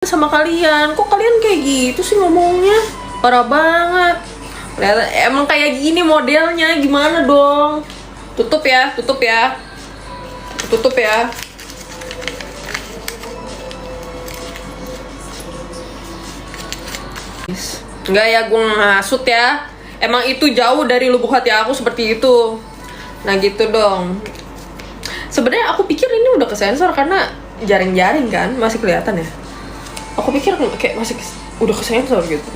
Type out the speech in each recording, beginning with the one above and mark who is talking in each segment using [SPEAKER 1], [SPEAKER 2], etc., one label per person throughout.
[SPEAKER 1] sama kalian. Kok kalian kayak gitu sih ngomongnya? Parah banget. Emang kayak gini modelnya, gimana dong? Tutup ya, tutup ya. Tutup ya. Enggak ya, gue ngasut ya. Emang itu jauh dari lubuk hati aku seperti itu. Nah gitu dong. Sebenarnya aku pikir ini udah kesensor karena jaring-jaring kan masih kelihatan ya. Aku pikir kayak masih udah kesensor gitu,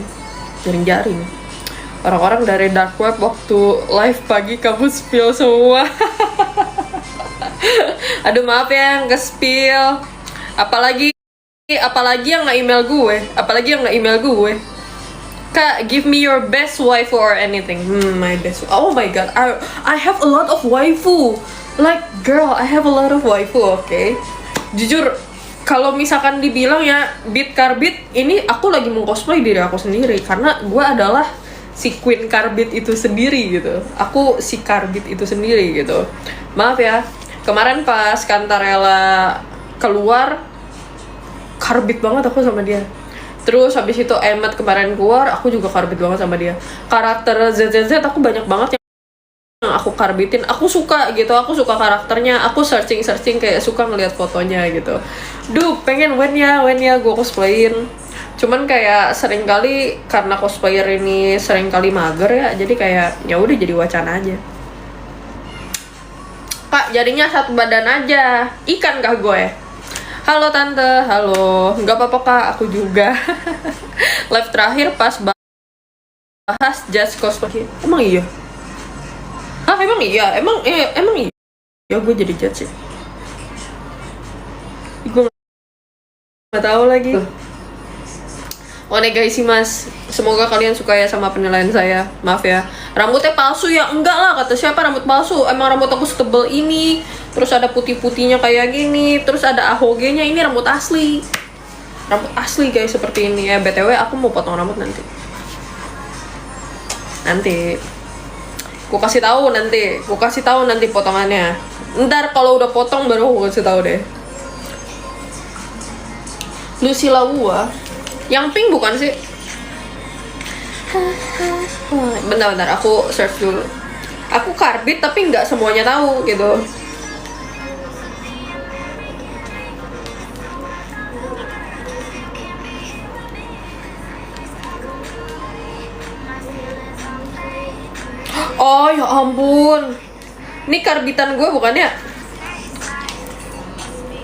[SPEAKER 1] jaring-jaring. Orang-orang dari dark web waktu live pagi kamu spill semua. Aduh maaf ya yang ke-spill. Apalagi yang nge-email gue. Apalagi yang nge-email gue. Kak, give me your best waifu or anything. My best. Oh my god, I have a lot of waifu. Like girl, I have a lot of waifu, okay? Jujur, kalau misalkan dibilang ya Beat Carbit, ini aku lagi meng-cosplay diri aku sendiri karena gue adalah si Queen Carbit itu sendiri gitu. Aku si Carbit itu sendiri gitu. Maaf ya, kemarin pas Kantarella keluar, Carbit banget aku sama dia. Terus habis itu Emmet kemarin keluar, aku juga Carbit banget sama dia. Karakter ZZZ aku banyak banget yang aku karbitin. Aku suka gitu, aku suka karakternya. Aku searching kayak suka ngeliat fotonya gitu. Duh, pengen when ya gue cosplayin. Cuman kayak sering kali karena cosplayer ini sering kali mager ya, jadi kayak ya udah jadi wacana aja. Kak, jadinya satu badan aja. Ikan kah gue? Halo tante, halo. Nggak apa-apa kak, aku juga. Live terakhir pas bahas just cosplay. Emang iya? Hah, emang iya? Emang iya? Ya gue jadi judge ya. Gue nggak tahu lagi. Onegaishimasu, semoga kalian suka ya sama penilaian saya. Maaf ya, rambutnya palsu ya? Enggak lah, kata siapa rambut palsu? Emang rambut aku setebel ini, terus ada putih-putihnya kayak gini, terus ada ahogenya. Ini rambut asli. Rambut asli guys, seperti ini ya. BTW aku mau potong rambut nanti. Aku kasih tahu nanti potongannya. Ntar kalau udah potong baru aku kasih tahu deh. Lucilla Wua. Yang pink bukan sih? Bentar, aku search dulu. Aku Carbit tapi nggak semuanya tahu gitu. Oh ya ampun. Ini karbitan gue bukannya?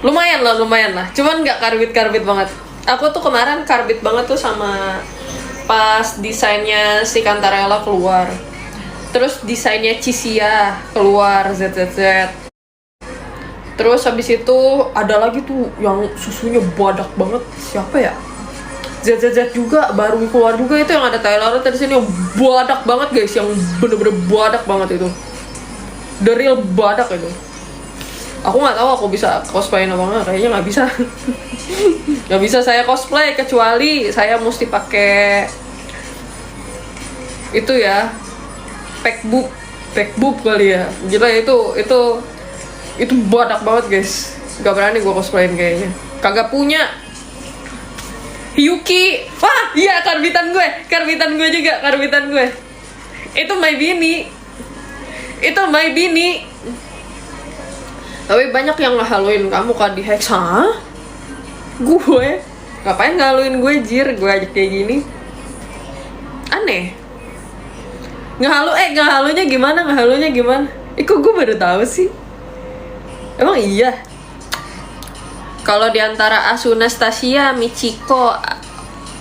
[SPEAKER 1] Lumayan lah. Cuman nggak karbit banget. Aku tuh kemarin karbit banget tuh sama pas desainnya si Kantarella keluar. Terus desainnya Cisia keluar, ZZZ. Terus habis itu ada lagi tuh yang susunya badak banget. Siapa ya? ZZZ juga baru keluar juga, itu yang ada Taylor di sini yang badak banget guys, yang bener-bener badak banget itu. The real badak itu. Aku nggak tahu aku bisa cosplay apa nggak, kayaknya nggak bisa. Nggak bisa saya cosplay kecuali saya mesti pakai itu ya, pack boob kali ya. Gila itu badak banget guys. Gak berani gue cosplayin kayaknya. Kagak punya. Yuki, wah iya karbitan gue juga. Itu my bini. Tapi banyak yang ngehaluin kamu kan di Hex. Hah? Gue? Ngapain ngehaluin gue jir? Gue aja kayak gini. Aneh. Ngehalunya gimana? Kok gue baru tahu sih? Emang iya? Kalau diantara Asuna, Stasia, Michiko,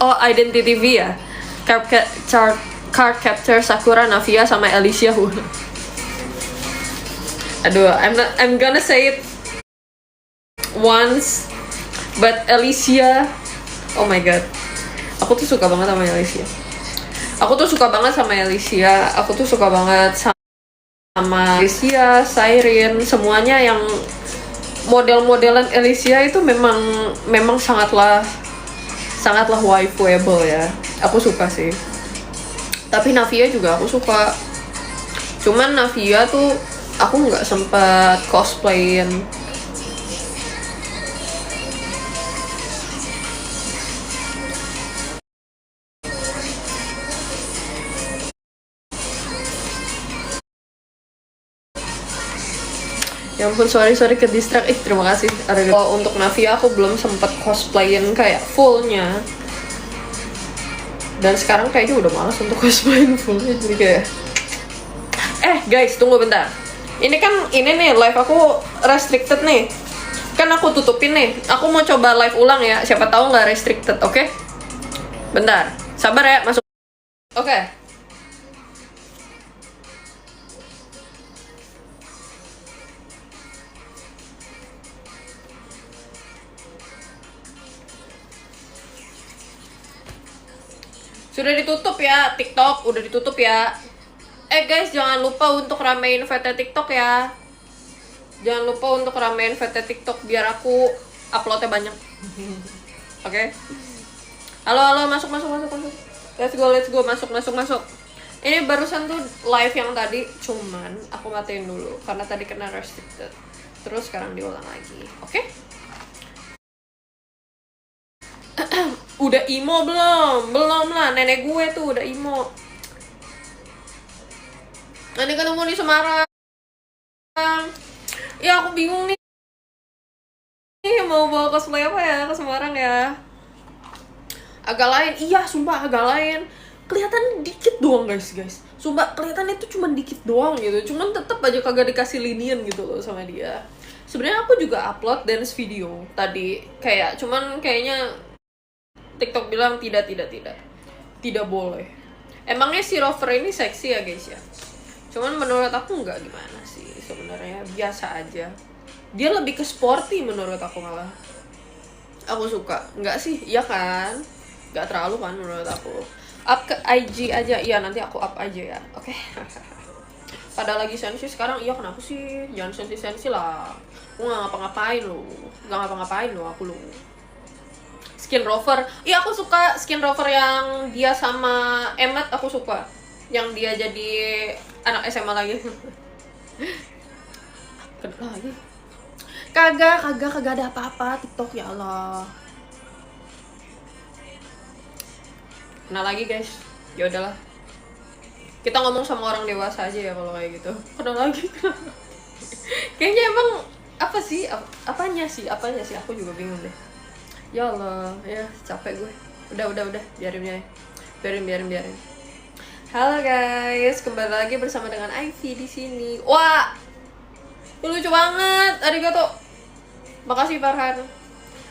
[SPEAKER 1] Identity V ya, Card Capture, Sakura, Navia, sama Alicia. Aduh, I'm gonna say it once, but Alicia, oh my god, aku tuh suka banget sama Alicia. Aku tuh suka banget sama Alicia, Siren, semuanya yang model-modelan Alicia itu memang sangatlah waifuable ya. Aku suka sih. Tapi Navia juga aku suka. Cuman Navia tuh aku nggak sempat cosplayin. Ya ampun, sorry ke distract. Terima kasih. Kalau untuk Navia aku belum sempet cosplayin kayak fullnya. Dan sekarang kayaknya udah malas untuk cosplayin fullnya. Jadi kayak guys, tunggu bentar. Ini nih live aku restricted nih. Kan aku tutupin nih. Aku mau coba live ulang ya. Siapa tahu nggak restricted, oke? Bentar. Sabar ya, masuk. Oke. Sudah ditutup ya, TikTok udah ditutup ya. Guys, jangan lupa untuk ramein VT TikTok ya. Jangan lupa untuk ramein VT TikTok biar aku uploadnya banyak. Oke. Halo, masuk. Let's go, masuk. Ini barusan tuh live yang tadi, cuman aku matiin dulu karena tadi kena restricted. Terus sekarang diulang lagi, oke? Udah emo belum? Belum lah, nenek gue tuh udah emo. Nanti ketemu di Semarang. Ya aku bingung nih mau bawa cosplay apa ya ke Semarang ya. Agak lain, iya sumpah agak lain. Kelihatan dikit doang guys. Sumpah kelihatan itu cuma dikit doang gitu. Cuman tetap aja kagak dikasih linian gitu loh sama dia. Sebenarnya aku juga upload dance video tadi kayak, cuman kayaknya TikTok bilang tidak boleh. Emangnya si Rover ini seksi ya guys ya? Cuman menurut aku nggak gimana sih sebenarnya, biasa aja. Dia lebih ke sporty menurut aku malah. Aku suka. Nggak sih? Iya kan? Nggak terlalu kan menurut aku. Up ke IG aja. Iya, nanti aku up aja ya. Oke. Pada lagi sensi sekarang. Iya, kenapa sih? Jangan sensi lah. Aku nggak ngapa-ngapain loh aku loh. Skin Rover. Iya, aku suka Skin Rover yang dia sama Emmet, aku suka. Yang dia jadi anak SMA lagi. Kedua lagi. Kagak ada apa-apa TikTok, ya Allah. Nah lagi guys, ya udahlah. Kita ngomong sama orang dewasa aja ya kalau kayak gitu. Kenal lagi. Kayaknya emang apanya sih? Aku juga bingung deh. Ya Allah, ya capek gue. Udah, biarin. Halo guys, kembali lagi bersama dengan Ivy di sini. Wah, lucu banget. Arigato. Makasih Farhan.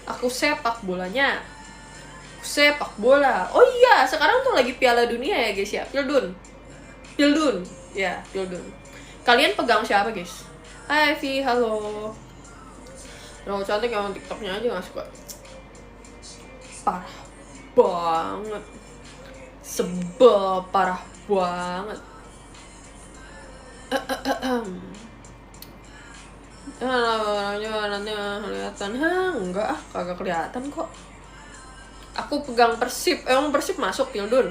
[SPEAKER 1] Aku sepak bolanya. Sepak bola. Oh iya, sekarang tuh lagi Piala Dunia ya guys ya. Pildun. Ya, Pildun. Kalian pegang siapa guys? Hai Vi, halo. Terlalu cantik yang TikToknya aja gak suka. Parah banget. Sebel parah banget. Nanti kelihatan. Enggak kagak kelihatan kok. Aku pegang Persib. Emang Persib masuk Pildun.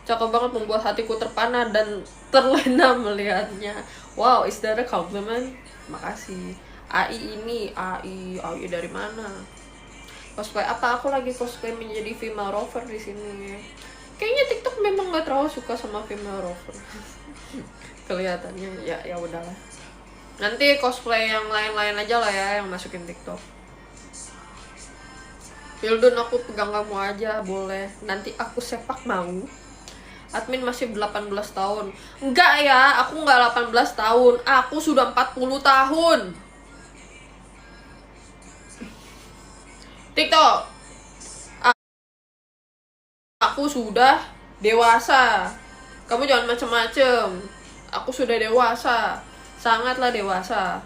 [SPEAKER 1] Cakep banget, membuat hatiku terpana dan terlena melihatnya. Wow, is that a compliment? Makasih. AI dari mana? Cosplay apa? Aku lagi cosplay menjadi female rover di sini. Kayaknya TikTok memang nggak terlalu suka sama female rover. Kelihatannya ya udahlah. Nanti cosplay yang lain-lain aja lah ya yang masukin TikTok. Pildun aku pegang kamu aja boleh. Nanti aku sepak mau. Admin masih 18 tahun. Enggak ya, aku enggak 18 tahun. Aku sudah 40 tahun. TikTok. Aku sudah dewasa. Kamu jangan macem-macem. Aku sudah dewasa. Sangatlah dewasa.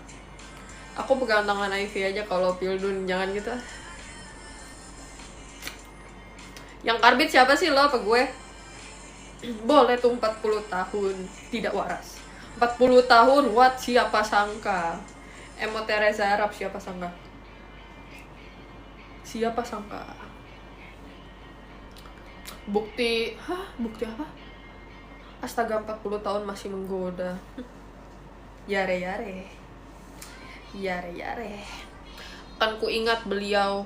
[SPEAKER 1] Aku pegang tangan Ivy aja kalau Pildun, jangan gitu. Yang karbit siapa sih, lo apa gue? Boleh tuh 40 tahun tidak waras. 40 tahun what, siapa sangka. Emot Teresa Arab, siapa sangka. Bukti apa? Astaga, 40 tahun masih menggoda. Yare. Kan ku ingat beliau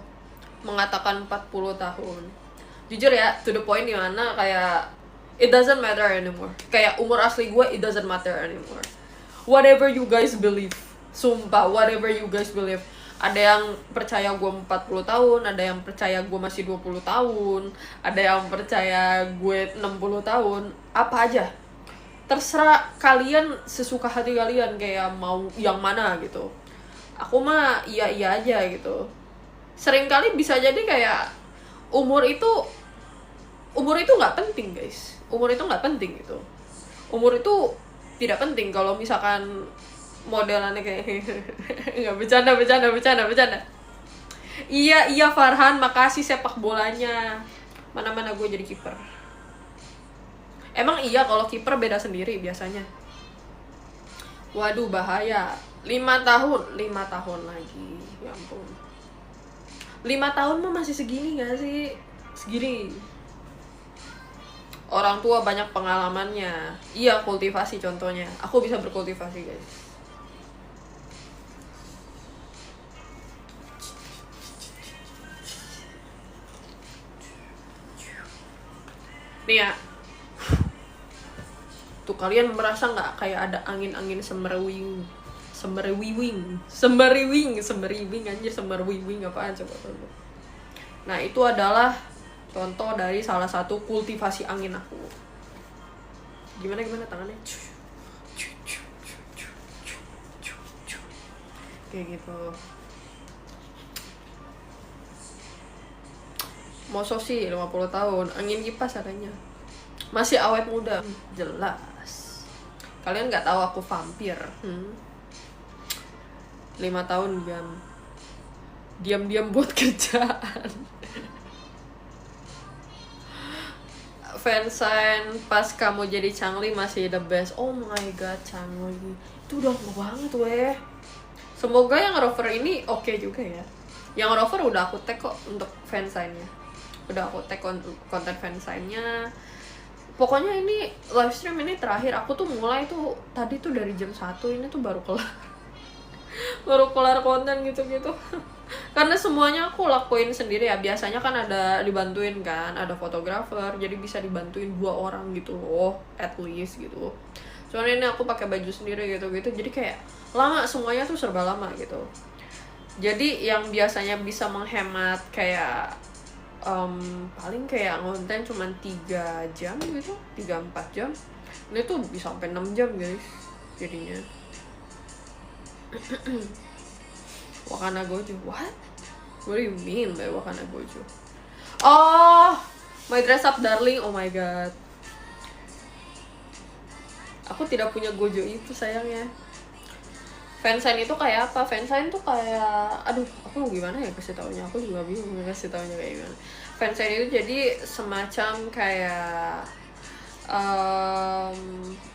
[SPEAKER 1] mengatakan 40 tahun. Jujur ya, to the point dimana kayak it doesn't matter anymore. Kayak umur asli gue, it doesn't matter anymore. Whatever you guys believe, Sumpah, whatever you guys believe. Ada yang percaya gue 40 tahun, ada yang percaya gue masih 20 tahun, ada yang percaya gue 60 tahun, apa aja. Terserah kalian, sesuka hati kalian, kayak mau yang mana gitu. Aku mah iya aja gitu. Seringkali bisa jadi kayak umur itu nggak penting guys. Umur itu nggak penting gitu. Umur itu tidak penting kalau misalkan modelannya kayak nggak bercanda. Iya Farhan, makasih sepak bolanya. Mana gue jadi kiper. Emang iya kalau kiper beda sendiri biasanya. Waduh bahaya. 5 tahun lagi. Ya ampun. 5 tahun mah masih segini gak sih? Segini. Orang tua banyak pengalamannya. Iya, kultivasi contohnya. Aku bisa berkultivasi guys. Nih ya. Tuh kalian merasa nggak kayak ada angin-angin semeriwing apaan coba. Nah itu adalah contoh dari salah satu kultivasi angin aku. Gimana tangannya? Kayak gitu. Masa sih 50 tahun, angin kipas adanya. Masih awet muda, jelas. Kalian nggak tahu aku vampir. 5 tahun diam buat kerjaan. Fansign pas kamu jadi Changli masih the best. Oh my god, Changli itu udah lama banget weh. Semoga yang rover ini oke juga ya. Yang rover udah aku tag kok untuk fansign-nya. Udah aku tag konten fansign-nya. Pokoknya ini live stream ini terakhir aku tuh mulai tuh tadi tuh dari jam 1, ini tuh baru kelar konten gitu-gitu. Karena semuanya aku lakuin sendiri ya. Biasanya kan ada dibantuin kan, ada fotografer, jadi bisa dibantuin 2 orang gitu loh, at least gitu. Soalnya ini aku pakai baju sendiri gitu-gitu, jadi kayak lama, semuanya tuh serba lama gitu. Jadi yang biasanya bisa menghemat kayak paling kayak ngonten cuma 3 jam gitu, 3-4 jam. Ini tuh bisa sampai 6 jam guys jadinya. Wakana Gojo, what do you mean by Wakana Gojo? Oh, my dress up darling, oh my god. Aku tidak punya Gojo itu sayangnya. Fansign itu kayak apa? Fansign tuh kayak, aduh, aku gimana ya kasih taunya? Aku juga bingung kasih taunya kayak gimana. Fansign itu jadi semacam kayak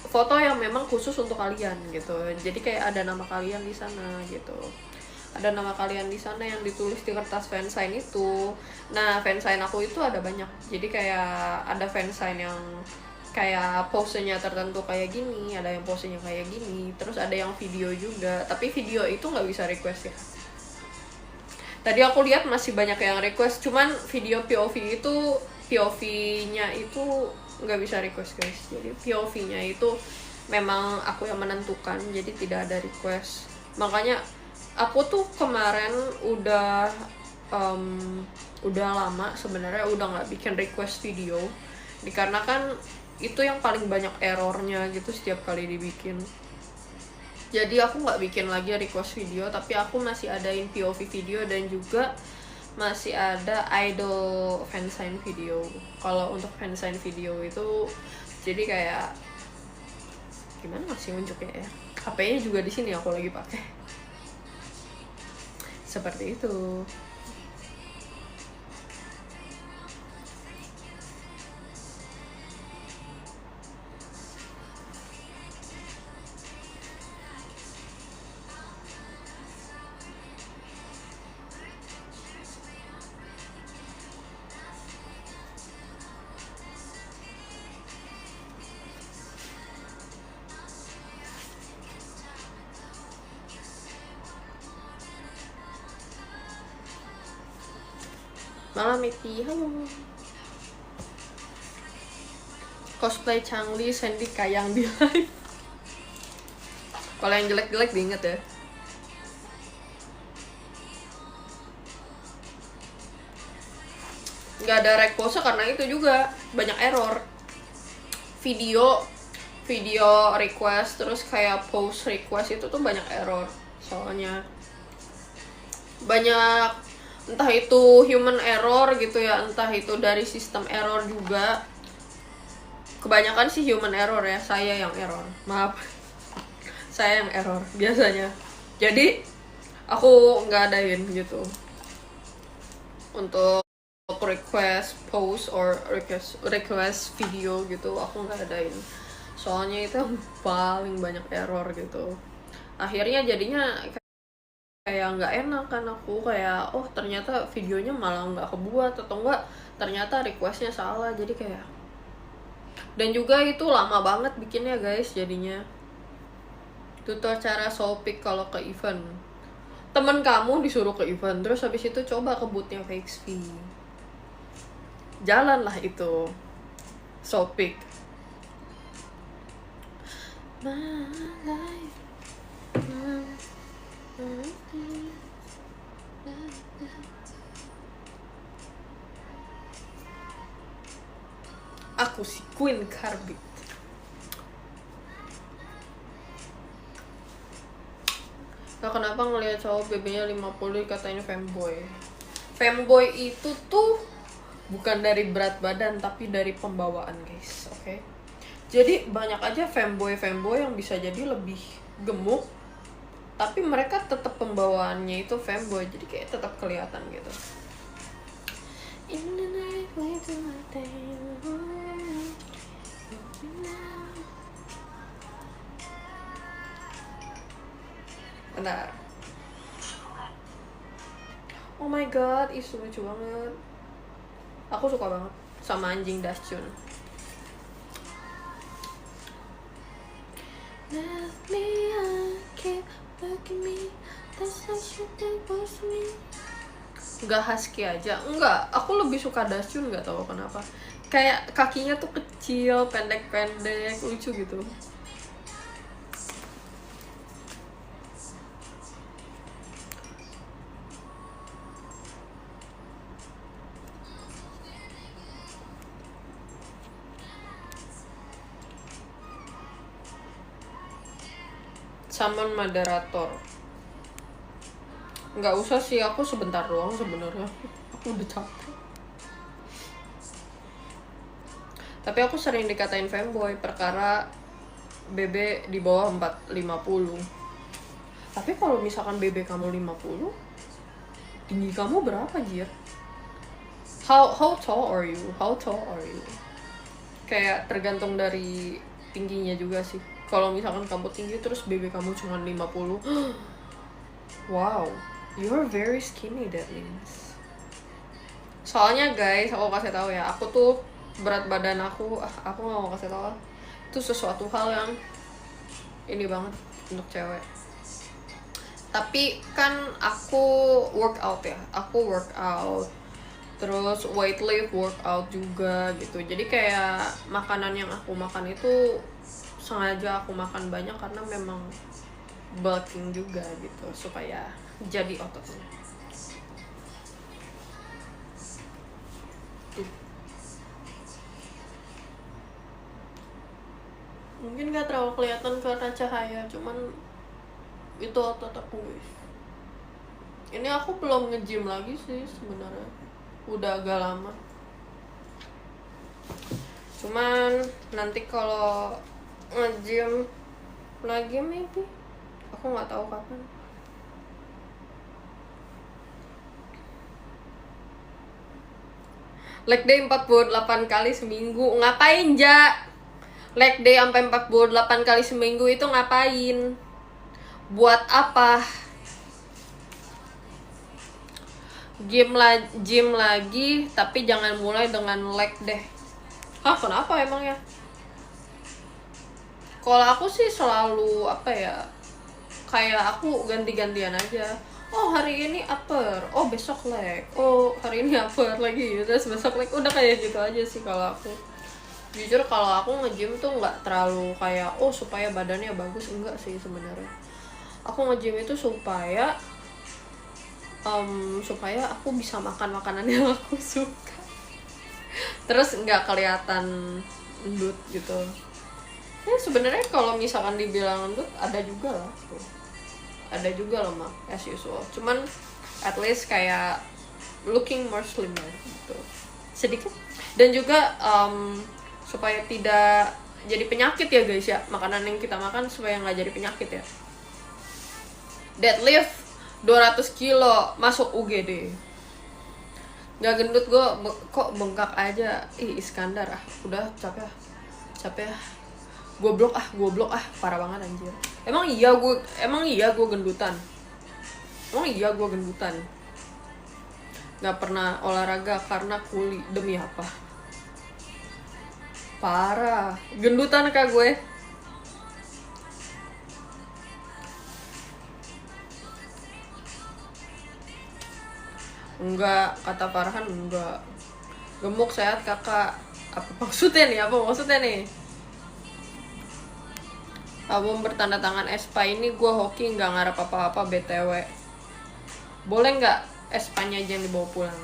[SPEAKER 1] foto yang memang khusus untuk kalian gitu. Jadi kayak ada nama kalian di sana gitu. Ada nama kalian di sana yang ditulis di kertas fansign itu. Nah, fansign aku itu ada banyak. Jadi kayak ada fansign yang kayak posenya tertentu kayak gini, ada yang posenya kayak gini, terus ada yang video juga. Tapi video itu nggak bisa request ya. Tadi aku lihat masih banyak yang request, cuman video POV-nya itu nggak bisa request guys. Jadi POV-nya itu memang aku yang menentukan, jadi tidak ada request. Makanya aku tuh kemarin udah lama sebenarnya udah nggak bikin request video, dikarenakan itu yang paling banyak errornya gitu setiap kali dibikin. Jadi aku nggak bikin lagi request video, tapi aku masih adain POV video dan juga masih ada idol fansign video. Kalau untuk fansign video itu jadi kayak gimana masih unjuknya ya? HP-nya juga di sini aku lagi pakai. Seperti itu. Malam Miti, halo. Cosplay Changli, Sandy Kayang di live. Kalau yang jelek-jelek diinget ya. nggak ada rek pose karena itu juga banyak error. Video request terus kayak post request itu tuh banyak error, soalnya banyak, entah itu human error gitu ya, entah itu dari sistem error juga. Kebanyakan sih human error ya, saya yang error, maaf. Saya yang error biasanya, jadi aku nggak adain gitu untuk request post or request video gitu, aku nggak adain soalnya itu paling banyak error gitu. Akhirnya jadinya kayak nggak enak kan, aku kayak oh ternyata videonya malah nggak kebuat, atau enggak ternyata requestnya salah, jadi kayak, dan juga itu lama banget bikinnya guys. Jadinya tutor cara Shopee kalau ke event, temen kamu disuruh ke event terus habis itu coba ke bootnya VXP, jalan lah itu Shopee. My life. Aku si Queen Carbit. Nah, kenapa ngelihat cowok BB-nya 50 dikatain femboy? Femboy itu tuh bukan dari berat badan tapi dari pembawaan guys, oke? Jadi banyak aja femboy yang bisa jadi lebih gemuk, tapi mereka tetap pembawaannya itu femboy, jadi kayak tetap kelihatan gitu. Bentar. Oh my god, itu lucu banget. Aku suka banget sama anjing Dasyun. Gak husky aja, enggak. Aku lebih suka Dasyun, nggak tahu kenapa. Kayak kakinya tuh kecil, pendek-pendek, lucu gitu. Summon moderator. Nggak usah sih, aku sebentar doang sebenarnya. Aku udah capek. Tapi aku sering dikatain femboy perkara BB di bawah 450. Tapi kalau misalkan BB kamu 50, tinggi kamu berapa, Jir? How tall are you? How tall are you? Kayak tergantung dari tingginya juga sih. Kalau misalkan kamu tinggi terus BB kamu cuma 50, wow, you're very skinny, that means. Soalnya guys, aku kasih tahu ya, aku tuh berat badan aku nggak mau kasih tahu. Itu sesuatu hal yang ini banget untuk cewek. Tapi kan aku workout ya, terus weight lift workout juga gitu. Jadi kayak makanan yang aku makan itu sengaja aku makan banyak karena memang bulking juga gitu, supaya jadi ototnya. Mungkin gak terlalu kelihatan karena cahaya, cuman itu otot aku guys. Ini aku belum nge-gym lagi sih sebenarnya, udah agak lama. Cuman nanti kalau nge-gym lagi maybe, aku nggak tahu kapan. Leg day 48 kali seminggu. Ngapain, Ja? Leg day sampai 48 kali seminggu itu ngapain? Buat apa? Gym lagi, tapi jangan mulai dengan leg deh. Hah, kenapa emang ya? Kalau aku sih selalu apa ya, kayak aku ganti-gantian aja. Oh hari ini upper, oh besok leg, oh hari ini upper lagi, terus besok leg, udah kayak gitu aja sih kalau aku. Jujur kalau aku nge-gym tuh nggak terlalu kayak oh supaya badannya bagus, enggak sih sebenarnya. Aku nge-gym itu supaya aku bisa makan makanan yang aku suka. terus nggak kelihatan gendut gitu. Ya sebenarnya kalau misalkan dibilang gendut ada juga lah tuh, ada juga loh mak as usual, cuman at least kayak looking more slimmer gitu sedikit. Dan juga supaya tidak jadi penyakit ya guys ya, makanan yang kita makan supaya nggak jadi penyakit ya. Deadlift 200 kilo masuk UGD. Nggak gendut gue kok bengkak aja. Ih Iskandar udah capek ah. Goblok ah, parah banget anjir. Emang iya gue gendutan. Nggak pernah olahraga karena kuli, demi apa? Parah, gendutan kah gue? Enggak, kata Farhan enggak. Gemuk sehat kakak. Apa maksudnya nih? Album bertanda tangan Espa ini gue hoki nggak ngarep apa-apa BTW. Boleh nggak Espanya aja yang dibawa pulang?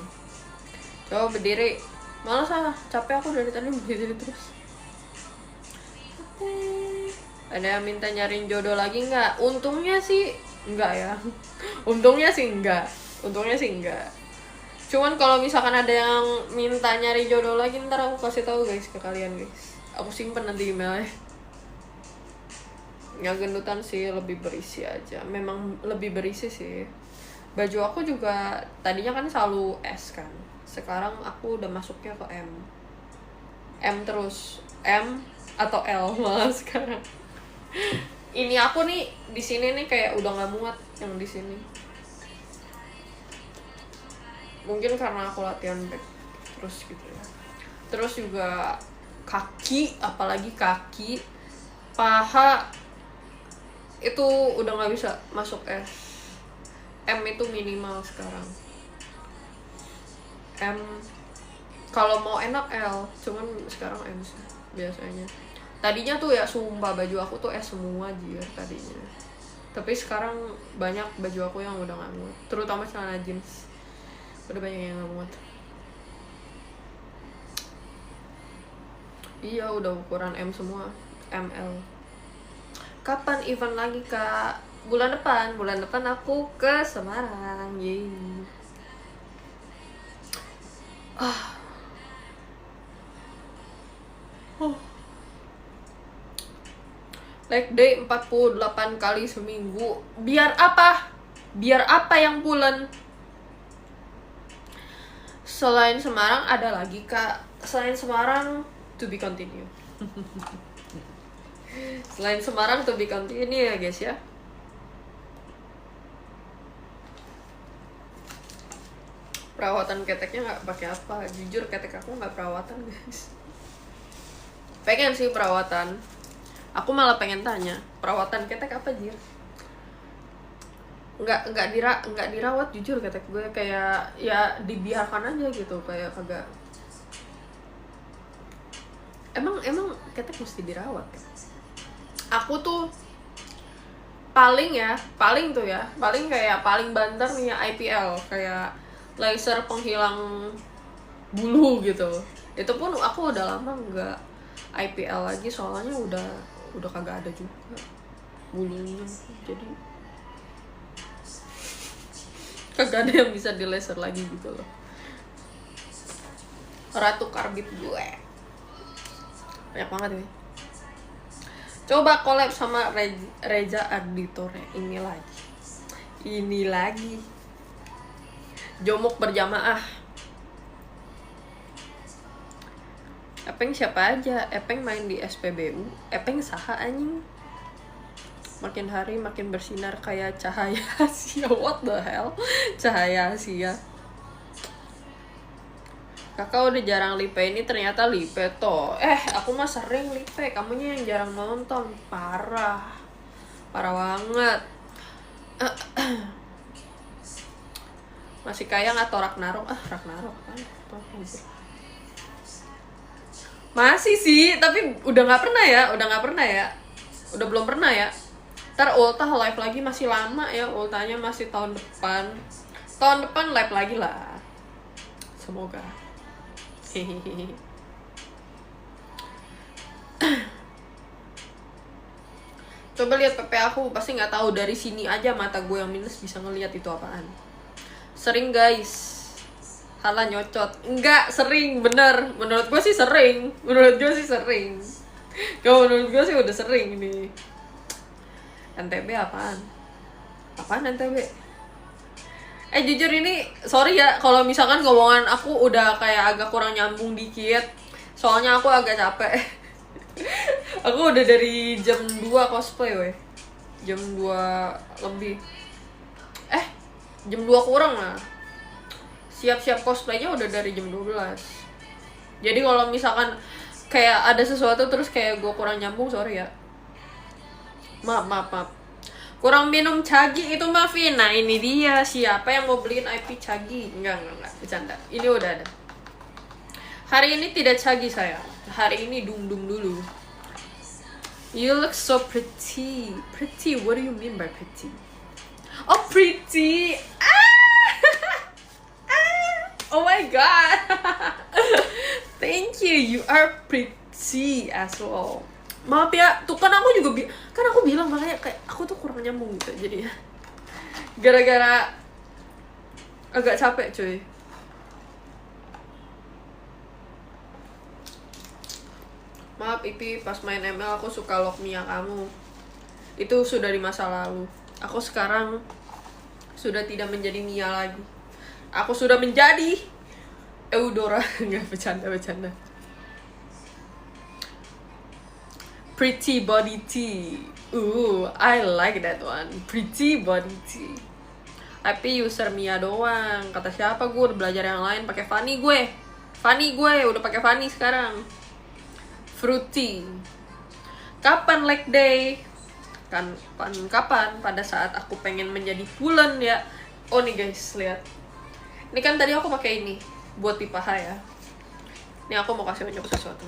[SPEAKER 1] Coba berdiri. Malas capek aku dari tadi berdiri terus. Ada yang minta nyariin jodoh lagi nggak? Untungnya sih enggak ya. Untungnya sih enggak. Cuman kalau misalkan ada yang minta nyari jodoh lagi, ntar aku kasih tahu guys ke kalian guys. Aku simpen nanti emailnya. Nggak gendutan sih, lebih berisi aja. Memang lebih berisi sih. Baju aku juga tadinya kan selalu S kan. Sekarang aku udah masuknya ke M terus, M atau L malah sekarang. Ini aku nih di sini nih kayak udah nggak muat yang di sini. Mungkin karena aku latihan back terus gitu ya. Terus juga kaki, apalagi kaki, paha itu udah nggak bisa masuk S. M itu minimal sekarang. M kalau mau enak L, cuman sekarang M sih biasanya. Tadinya tuh ya sumpah baju aku tuh S semua aja tadinya. Tapi sekarang banyak baju aku yang udah nggak muat, terutama celana jeans. Udah banyak yang nggak muat. Iya udah ukuran M semua, ML. Kapan event lagi kak? Bulan depan aku ke Semarang. Yeay. Leg day 48 kali seminggu. Biar apa? Yang bulan? Selain Semarang ada lagi kak. Selain Semarang to be continue. Selain Semarang to be continue ya guys ya. Perawatan keteknya nggak pakai apa? Jujur ketek aku nggak perawatan guys. Pengen sih perawatan. Aku malah pengen tanya perawatan ketek apa Jir? Nggak dirawat jujur ketek gue, kayak ya dibiarkan aja gitu, kayak kagak. Emang ketek mesti dirawat kan? Aku tuh paling banter nih ya IPL, kayak laser penghilang bulu gitu. Itu pun aku udah lama nggak IPL lagi, soalnya udah kagak ada juga bulunya, jadi kagak ada yang bisa di laser lagi gitu loh. Ratu karbit gue banyak banget ini. Coba collab sama Reza Arditore. Ini lagi jomok berjamaah. Epeng siapa aja? Epeng main di SPBU. Epeng saha anjing. Makin hari makin bersinar kayak cahaya Asia. What the hell? Cahaya Asia. Kakak udah jarang lipe, ini ternyata lipe toh. Aku mah sering lipe, kamunya yang jarang nonton. Parah banget. Masih kaya nggak torak narok? Ragnarok kan? Masih sih, tapi udah belum pernah ya. Ntar ultah live lagi masih lama ya, ultahnya masih tahun depan live lagi lah, semoga. Coba lihat PP aku, pasti nggak tahu. Dari sini aja mata gue yang minus bisa ngelihat itu apaan. Sering guys. Halah nyocot. Enggak, sering, bener. Menurut gue sih sering. Kalau menurut gue sih udah sering nih. NTB apaan? Apaan NTB? Jujur ini, sorry ya kalau misalkan ngomongan aku udah kayak agak kurang nyambung dikit. Soalnya aku agak capek. Aku udah dari jam 2 cosplay weh. Jam 2 lebih. Jam 2 kurang lah. Siap-siap cosplaynya udah dari jam 12. Jadi kalau misalkan kayak ada sesuatu terus kayak gue kurang nyambung, sorry ya. Maaf. Kurang minum cagi itu maafin. Nah ini dia, siapa yang mau beliin IP cagi? Enggak, bercanda. Ini udah ada. Hari ini tidak cagi saya. Hari ini dum-dum dulu. You look so pretty. Pretty, what do you mean by pretty? Oh, pretty. Oh my god. Thank you, you are pretty as well. Maaf ya, tuh kan aku juga kan aku bilang makanya kayak aku tuh kurang nyambung gitu. Jadi gara-gara agak capek cuy. Maaf Ipi, pas main ML aku suka lock Mia kamu. Itu sudah di masa lalu. Aku sekarang sudah tidak menjadi Mia lagi. Aku sudah menjadi Eudora. Enggak, bercanda. Pretty body tea. I like that one. Pretty body tea. IP user Mia doang. Kata siapa, gue udah belajar yang lain pakai Fanny gue. Udah pakai Fanny sekarang. Fruity. Kapan leg day? Kapan? Pada saat aku pengen menjadi bulan ya. Oh nih guys, lihat. Ini kan tadi aku pakai ini buat di paha ya. Ini aku mau kasih unjuk sesuatu.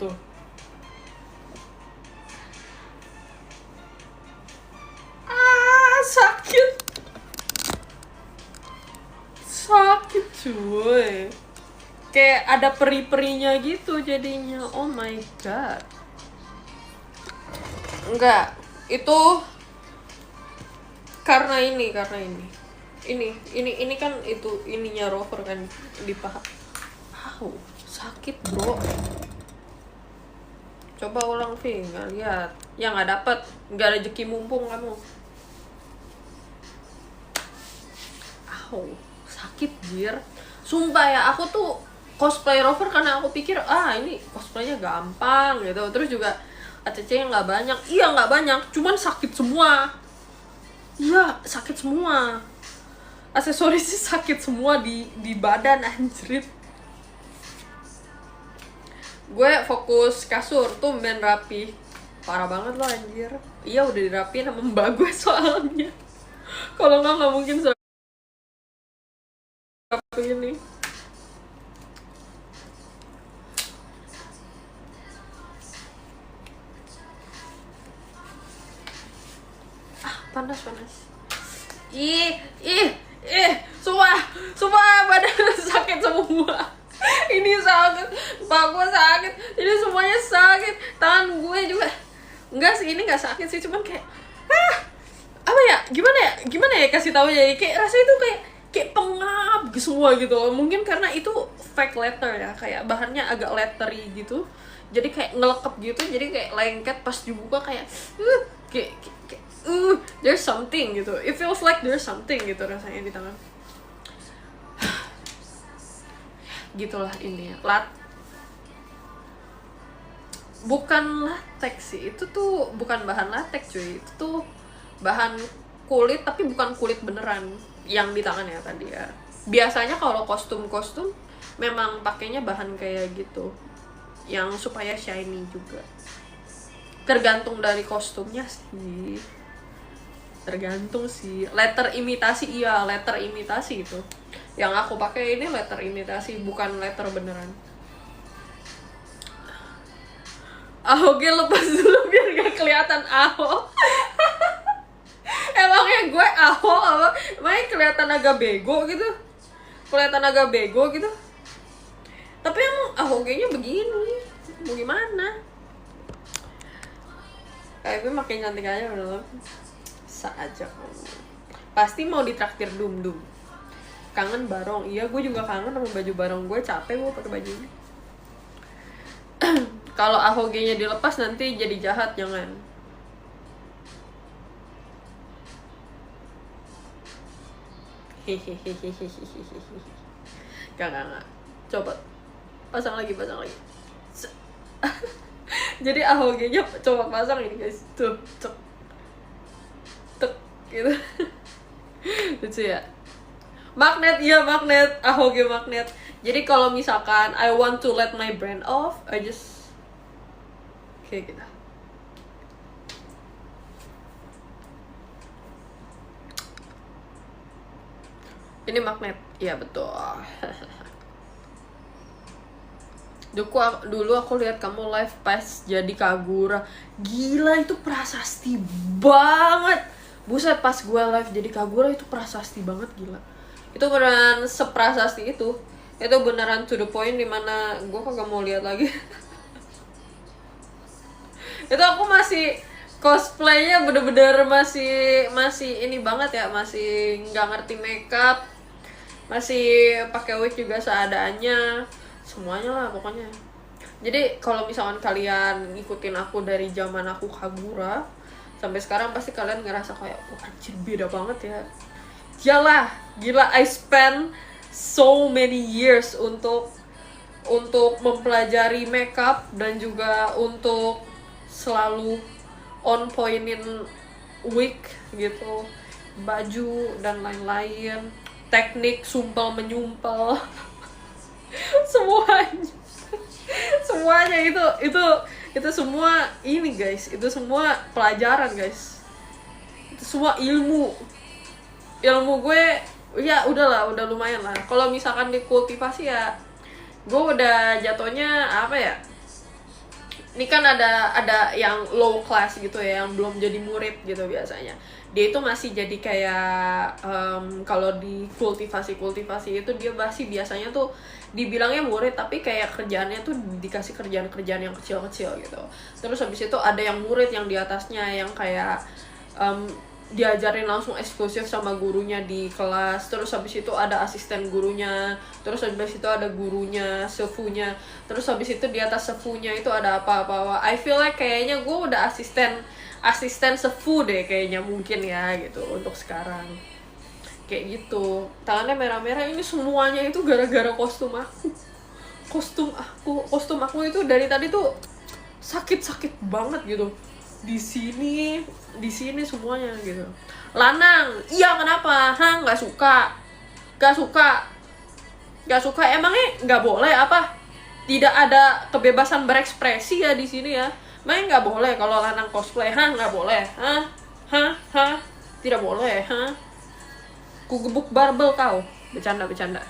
[SPEAKER 1] Tuh. Sakit cuy. Kayak ada peri-perinya gitu jadinya. Oh my god. Enggak, itu karena ini kan itu ininya rover kan di paha. Sakit bro. Coba ulang Vi, nggak lihat. Ya nggak dapet, nggak rezeki mumpung kamu. Sakit jir. Sumpah ya, aku tuh cosplay rover karena aku pikir ini cosplaynya gampang gitu. Terus juga ACC-nya nggak banyak. Iya nggak banyak, cuman sakit semua. Iya sakit semua. Aksesorisnya sakit semua di badan anjrit. Gue fokus kasur tuh main rapi. Parah banget loh anjir. Iya udah dirapiin sama mbak gue soalnya. Kalau nggak mungkin serapi ini. Panas. Ih, sumpah badan sakit semua. Ini sakit, pak gue sakit, jadi semuanya sakit. Tangan gue juga. Enggak sih, ini nggak sakit sih, cuman kayak apa ya? Gimana ya kasih tahu ya? Kayak rasanya itu kayak pengap semua gitu. Mungkin karena itu fake leather ya, kayak bahannya agak leathery gitu. Jadi kayak ngelekep gitu, jadi kayak lengket pas dibuka kayak there's something gitu. It feels like there's something gitu rasanya di tangan. Gitulah ini ya. Bukan latex sih, itu tuh bukan bahan latex cuy. Itu tuh bahan kulit tapi bukan kulit beneran yang di tangan ya tadi ya. Biasanya kalau kostum memang pakainya bahan kayak gitu, yang supaya shiny juga. Tergantung dari kostumnya sih. Tergantung sih. Leather imitasi, iya leather imitasi itu. Yang aku pakai ini leather imitasi, bukan leather beneran. Oke, lepas dulu biar gak kelihatan Emangnya gue apa? Emangnya kelihatan agak bego gitu. Tapi emang Ahoge-nya begini. Mau gimana? Tapi makin cantik aja udah. Saja kamu. Pasti mau ditraktir Dum. Kangen Barong. Iya, gue juga kangen sama baju Barong gue. Capek gue pakai baju ini. Kalau Ahoge-nya dilepas nanti jadi jahat, jangan. Gak. Coba pasang lagi. Jadi Ahoge-nya coba pasang ini guys. Tuh, tek gitu. Lucu ya. Magnet, Ahoge magnet. Jadi kalau misalkan I want to let my brand off, I just kayak gitu. Ini magnet, iya betul. Dulu aku lihat kamu live pas jadi Kagura. Gila, itu prasasti banget. Buset, pas gue live jadi Kagura itu prasasti banget, gila. Itu beneran seprasasti itu. Itu beneran to the point dimana gue kagak mau lihat lagi. Itu aku masih cosplaynya bener-bener masih ini banget ya, masih nggak ngerti makeup, masih pakai wig juga seadanya, semuanya lah pokoknya. Jadi kalau misalkan kalian ngikutin aku dari zaman aku Kagura sampai sekarang, pasti kalian ngerasa kayak wah anjir beda banget ya. Yalah, gila, I spend so many years untuk mempelajari makeup dan juga untuk selalu on pointin wig gitu, baju dan lain-lain, teknik sumpel menyumpel. semuanya itu semua ini guys, itu semua pelajaran guys, itu semua ilmu gue ya. Udah lumayan lah. Kalau misalkan dikultivasi ya gue udah jatuhnya apa ya, ini kan ada yang low class gitu ya, yang belum jadi murid gitu biasanya. Dia itu masih jadi kayak kalau di kultivasi itu dia masih biasanya tuh dibilangnya murid, tapi kayak kerjaannya tuh dikasih kerjaan yang kecil-kecil gitu. Terus habis itu ada yang murid yang di atasnya yang kayak diajarin langsung eksklusif sama gurunya di kelas. Terus habis itu ada asisten gurunya, terus habis itu ada gurunya, sefunya, terus habis itu di atas sefunya itu ada apa-apa. I feel like kayaknya gue udah asisten sefu deh kayaknya, mungkin ya gitu untuk sekarang. Kayak gitu. Tangannya merah-merah ini semuanya itu gara-gara kostum aku. Kostum aku itu dari tadi tuh sakit banget gitu. Di sini semuanya gitu. Lanang, iya kenapa? Nggak suka. Emangnya nggak boleh apa? Tidak ada kebebasan berekspresi ya di sini ya? Emangnya nggak boleh kalau lanang cosplay? Nggak boleh? Tidak boleh? Ku gebuk barbel kau. Bercanda.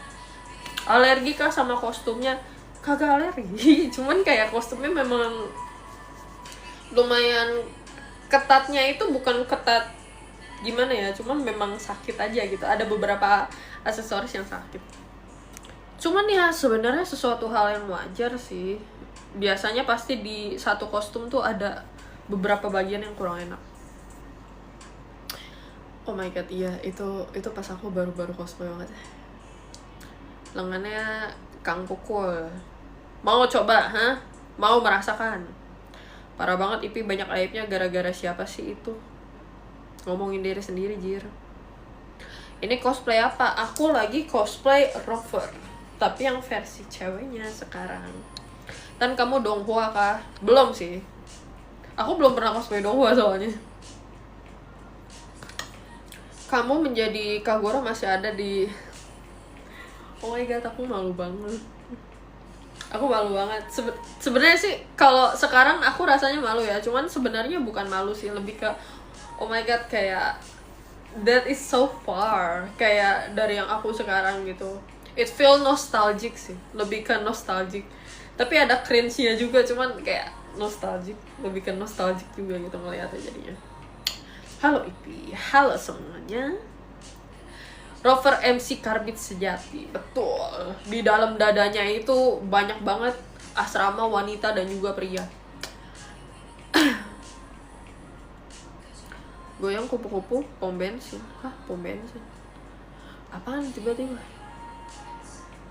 [SPEAKER 1] Alergi kah sama kostumnya? Kagak alergi, cuman kayak kostumnya memang lumayan ketatnya, itu bukan ketat gimana ya, cuman memang sakit aja gitu. Ada beberapa aksesoris yang sakit, cuman ya sebenarnya sesuatu hal yang wajar sih. Biasanya pasti di satu kostum tuh ada beberapa bagian yang kurang enak. Oh my god, iya, itu pas aku baru cosplay banget. Lengannya Kang Pukul. Mau coba, mau merasakan? Parah banget, Ipi banyak aibnya gara-gara siapa sih itu? Ngomongin diri sendiri, jir. Ini cosplay apa? Aku lagi cosplay Rover, tapi yang versi ceweknya sekarang. Dan kamu Donghua kah? Belum sih. Aku belum pernah cosplay Donghua soalnya. Kamu menjadi Kagura masih ada di... Oh my god, aku malu banget. Sebenarnya sih kalau sekarang aku rasanya malu ya, cuman sebenarnya bukan malu sih, lebih ke oh my god, kayak that is so far kayak dari yang aku sekarang gitu. It feel nostalgic sih, lebih ke nostalgic, tapi ada cringe-nya juga, cuman kayak nostalgic, lebih ke nostalgic juga gitu ngeliatnya jadinya. Halo Ipi, halo semuanya. Rover MC Karbit sejati. Betul. Di dalam dadanya itu banyak banget asrama wanita dan juga pria. Goyang kupu-kupu pom bensin. Hah, pom bensin? Apaan tiba-tiba?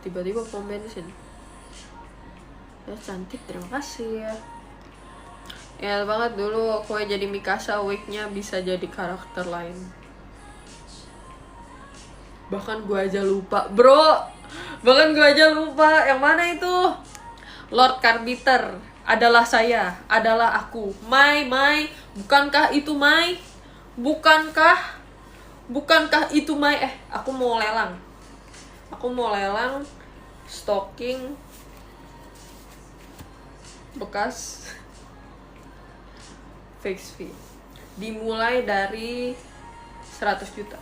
[SPEAKER 1] Tiba-tiba pom bensin. Ya cantik, terima kasih ya. Ya banget dulu aku jadi Mikasa, wig-nya bisa jadi karakter lain. Bahkan gue aja lupa, bro. Bahkan gue aja lupa. Yang mana itu? Lord Karbiter. Adalah saya. Adalah aku. Mai. Bukankah itu Mai? Bukankah itu Mai? Aku mau lelang. Stocking bekas fix fee. Dimulai dari 100 juta.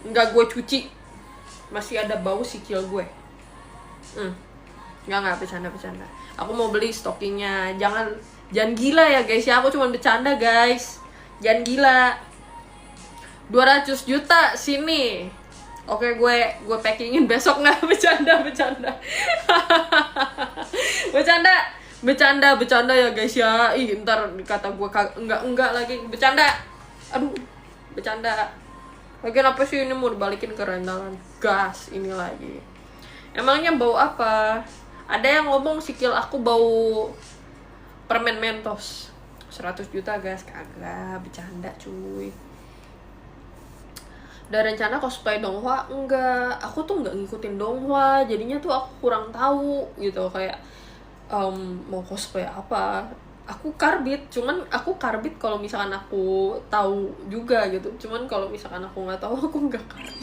[SPEAKER 1] Enggak gue cuci, masih ada bau sikil gue. Enggak bercanda. Aku mau beli stockingnya. Jangan gila ya guys ya, aku cuma bercanda guys. Jangan gila. 200 juta sini. Oke, gue packingin besok. Nggak bercanda. Bercanda ya guys ya. Ih, ntar kata gue enggak lagi bercanda. Aduh, bercanda. Lagian apa sih ini mau dibalikin ke rendalan? Gas ini lagi. Emangnya bau apa? Ada yang ngomong sikil aku bau permen Mentos. 100 juta guys, kagak bercanda cuy. Ada rencana cosplay Donghua? Enggak, aku tuh nggak ngikutin Donghua, jadinya tuh aku kurang tahu gitu kayak mau cosplay apa. Aku karbit, cuman aku karbit kalau misalkan aku tahu juga gitu. Cuman kalau misalkan aku nggak tahu, aku nggak karbit.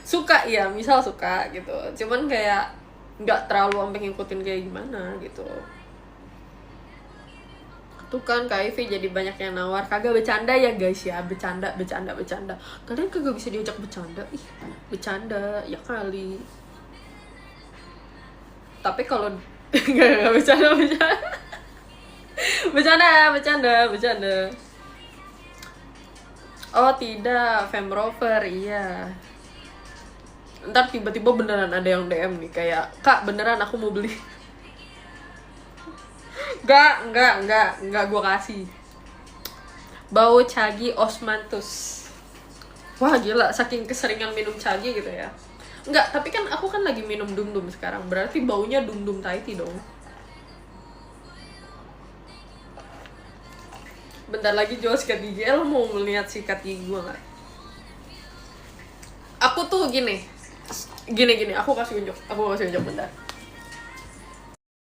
[SPEAKER 1] Suka ya, misal suka gitu. Cuman kayak nggak terlalu sampai ngikutin kayak gimana gitu. Tuh kan KIV jadi banyak yang nawar. Kagak bercanda ya guys ya, bercanda. Kalian kagak bisa diajak bercanda. Ih, bercanda ya kali. Tapi kalau nggak bercanda. Bercanda. Oh tidak, Fem Rover, iya. Ntar tiba-tiba beneran ada yang DM nih kayak, Kak beneran aku mau beli. Enggak gue kasih. Bau Cagi Osmanthus. Wah gila, saking keseringan minum Cagi gitu ya. Enggak, tapi kan aku kan lagi minum Dum sekarang. Berarti baunya Dum Thai dong. Bentar lagi jual sikat gigi. Lo mau melihat sikat gigi gue gak? Aku tuh gini, aku kasih unjuk bentar.